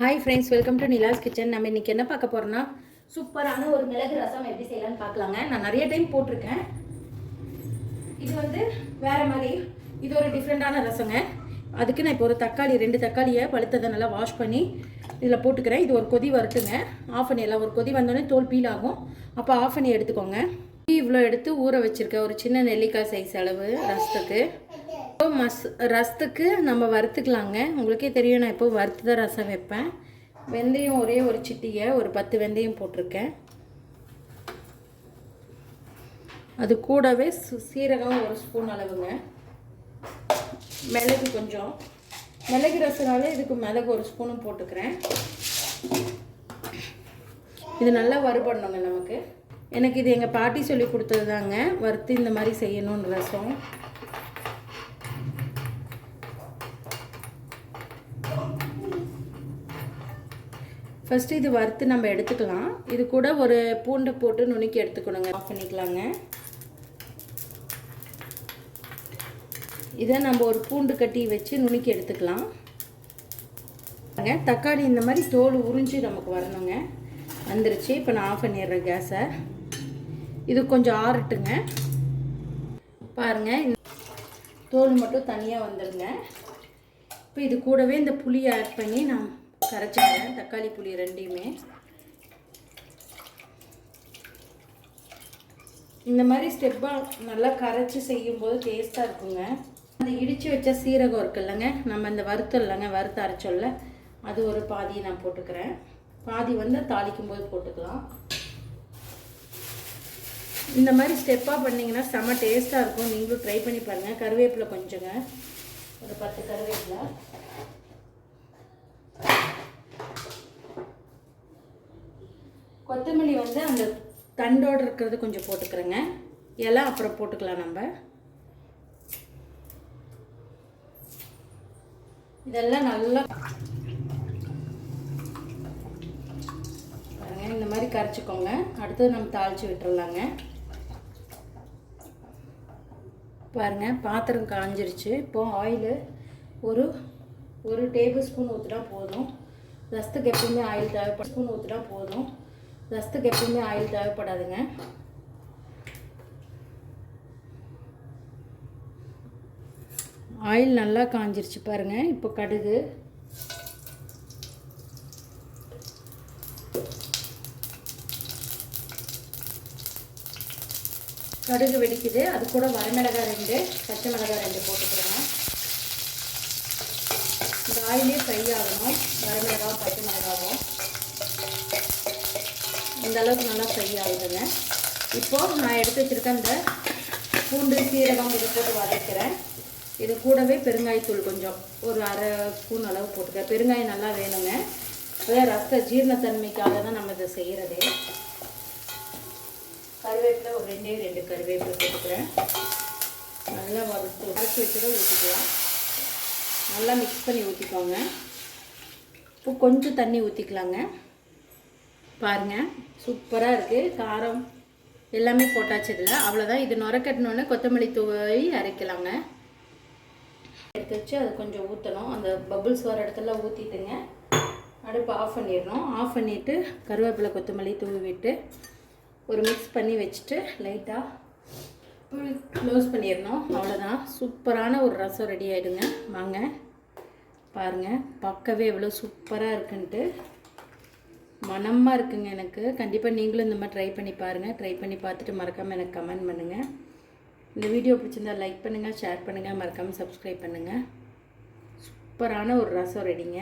Hi friends, welcome to Nila's kitchen. நம்ம இன்றைக்கி என்ன பார்க்க போகிறோம்னா சூப்பரான ஒரு மிளகு ரசம் எப்படி செய்யலான்னு பார்க்கலாங்க. நான் நிறைய டைம் போட்டிருக்கேன். இது வேறு மாதிரி, இது ஒரு டிஃப்ரெண்ட்டான ரசங்க. அதுக்கு நான் இப்போ ஒரு தக்காளி 2 தக்காளியை பழுத்ததை நல்லா வாஷ் பண்ணி இதில் போட்டுக்கிறேன். இது ஒரு கொதி வரட்டுங்க. ஆஃப் பண்ணிடலாம். ஒரு கொதி வந்தோடனே தோல் பீல் ஆகும். அப்போ ஆஃப் பண்ணி எடுத்துக்கோங்க. இவ்வளோ எடுத்து ஊற வச்சுருக்கேன். ஒரு சின்ன நெல்லிக்காய் சைஸ் அளவு ரசத்துக்கு. ரசத்துக்கு நம்ம வறுத்துக்கலாங்க. உங்களுக்கே தெரியும், நான் இப்போ வறுத்து தான் ரசம் வைப்பேன். வெந்தயம் ஒரே ஒரு சிட்டியை, ஒரு 10 வெந்தயம் போட்டிருக்கேன். அது கூடவே சீரகம் ஒரு ஸ்பூன் அளவுங்க. மிளகு கொஞ்சம், மிளகு ரசனாலே இதுக்கு மிளகு ஒரு ஸ்பூனும் போட்டுக்கிறேன். இது நல்லா வறுபடணுங்க நமக்கு. எனக்கு இது எங்கள் பாட்டி சொல்லி கொடுத்தது தாங்க, வறுத்து இந்த மாதிரி செய்யணும்னு ரசம். ஃபஸ்ட்டு இது வறுத்து நம்ம எடுத்துக்கலாம். இது கூட ஒரு பூண்டை போட்டு நுணுக்கி எடுத்துக்கணுங்க. ஆஃப் பண்ணிக்கலாங்க. இதை நம்ம ஒரு பூண்டு கட்டி வச்சு நுணுக்கி எடுத்துக்கலாம். தக்காளி இந்த மாதிரி தோல் உறிஞ்சி நமக்கு வரணுங்க. வந்துருச்சு. இப்போ நான் ஆஃப் பண்ணிடுறேன் கேஸை. இது கொஞ்சம் ஆறட்டுங்க. பாருங்கள், இந்த தோல் மட்டும் தனியாக வந்துடுங்க. இப்போ இது கூடவே இந்த புளியை ஆட் பண்ணி நான் கரைச்சிக்கிறேன். தக்காளி புளி ரெண்டையுமே இந்த மாதிரி ஸ்டெப்பாக நல்லா கரைச்சி செய்யும்போது டேஸ்ட்டாக இருக்குங்க. அந்த இடித்து வச்ச சீரகம் இருக்குல்லங்க, நம்ம இந்த வறுத்தல்லங்க, வறுத்து அரைச்சோல்ல, அது ஒரு பாதியை நான் போட்டுக்கிறேன். பாதி தாளிக்கும் போது போட்டுக்கலாம். இந்த மாதிரி ஸ்டெப்பாக பண்ணிங்கன்னா செம்ம டேஸ்ட்டாக இருக்கும். நீங்களும் ட்ரை பண்ணி பாருங்கள். கருவேப்பிலை கொஞ்சங்க, ஒரு 10 கருவேப்பிலை. கொத்தமல்லி அந்த தண்டோடு இருக்கிறது கொஞ்சம் போட்டுக்கிறேங்க. இலை அப்புறம் போட்டுக்கலாம். நம்ம இதெல்லாம் நல்லா பாருங்க, இந்த மாதிரி கரைச்சிக்கோங்க. அடுத்தது நம்ம தாளித்து விட்டுறலாங்க. பாருங்கள், பாத்திரம் காஞ்சிருச்சு. இப்போது ஆயிலு ஒரு டேபிள் ஸ்பூன் ஊற்றினா போதும். ரசத்துக்கு எப்பவுமே ஆயில் தேவைப்படும். ஸ்பூன் ஊற்றினா போதும். ரசத்துக்கு எப்பவுமே ஆயில் தேவைப்படாதுங்க. ஆயில் நல்லா காஞ்சிருச்சு பாருங்கள். இப்போ கடுகு, கடுகு வெடிக்குது. அது கூட வரமிளகாய் 2, பச்சை மிளகாய் 2 போட்டுக்கிறேங்க. இந்த ஆயிலே ஃப்ரை ஆகணும். வரமிளகாவும் பச்சை மிளகாவும் இந்த அளவுக்கு நல்லா ஃப்ரை ஆகுதுங்க. இப்போது நான் எடுத்து வச்சுருக்கேன் இந்த பூண்டு, சீரகம் இதை போட்டு வதக்கிறேன். இது கூடவே பெருங்காயத்தூள் கொஞ்சம் ஒரு அரை ஸ்பூன் அளவு போட்டுக்கிறேன். பெருங்காயம் நல்லா வேணுங்க. அதான் ரச ஜீரணத்தன்மைக்காக தான் நம்ம இதை செய்கிறதே. கருவேப்பிலை ஒரு 2 கருவேப்பிலை போட்டுக்கிறேன். நல்லா வறுத்து அரைச்சி வச்சுட்டு ஊற்றிக்கலாம். நல்லா மிக்ஸ் பண்ணி ஊற்றிக்கோங்க. இப்போ கொஞ்சம் தண்ணி ஊற்றிக்கலாங்க. பாருங்கள், சூப்பராக இருக்குது. காரம் எல்லாமே போட்டாச்சு இதில். அவ்வளோதான். இது நுரக்கட்டினோடனே கொத்தமல்லி தூவி அரைக்கலாங்க. எடுத்து வச்சு அது கொஞ்சம் ஊற்றணும். அந்த பபுள்ஸ் வர இடத்துல ஊற்றிட்டுங்க. அடுப்பு ஆஃப் பண்ணிடணும். ஆஃப் பண்ணிவிட்டு கருவேப்பிலை கொத்தமல்லி தூவி விட்டு ஒரு மிக்ஸ் பண்ணி வச்சுட்டு லைட்டாக க்ளோஸ் பண்ணிடணும். அவ்வளோதான். சூப்பரான ஒரு ரசம் ரெடி ஆகிடுங்க. வாங்க பாருங்கள், பார்க்கவே எவ்வளோ சூப்பராக இருக்குன்ட்டு மனமாக இருக்குங்க எனக்கு. கண்டிப்பாக நீங்களும் இந்த மாதிரி ட்ரை பண்ணி பாருங்கள். ட்ரை பண்ணி பார்த்துட்டு மறக்காமல் எனக்கு கமெண்ட் பண்ணுங்கள். இந்த வீடியோ பிடிச்சிருந்தால் லைக் பண்ணுங்கள், ஷேர் பண்ணுங்கள், மறக்காமல் சப்ஸ்கிரைப் பண்ணுங்கள். சூப்பரான ஒரு ரசம் ரெடிங்க.